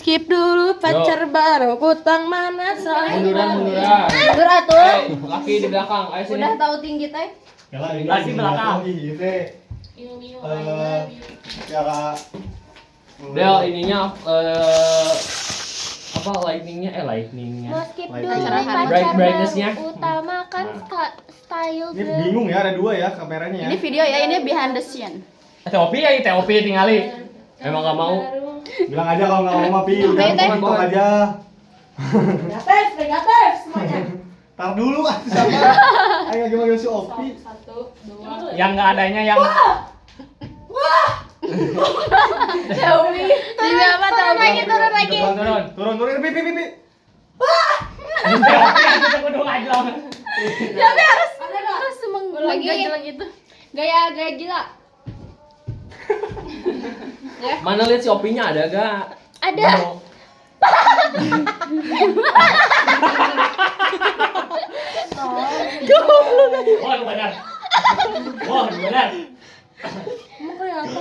skip dulu pacar baru kutang mana Munduran. mundur atuh. Laki di belakang. Ayo sini. Udah tahu tinggi teh. Lagi belakang. Cara Del ininya apa lightningnya Mau skip dulu Lighting. pacar Brightness-nya. baru utamakan style ini girl. bingung ya, ada dua ya kameranya ya. Ini video ya, ini behind the scene. Teopi ya, Teopi tinggali. Emang gak mau. Bilang aja kalau nggak mau mah Pi, udah TikTok aja. Negatif semuanya. Tar dulu ah, sama. Ayo gimana si Opi? 1, 2. Yang nggak adanya yang Xiaomi. Ini apa turun lagi. turun. Turun Pi. Teopi itu kudu ngajlong. Tapi harus menggajelang itu. Gaya gila. Mana lihat si Opinya ada gak? Ada. Wah, benar. Wah, benar. Emang kayak apa?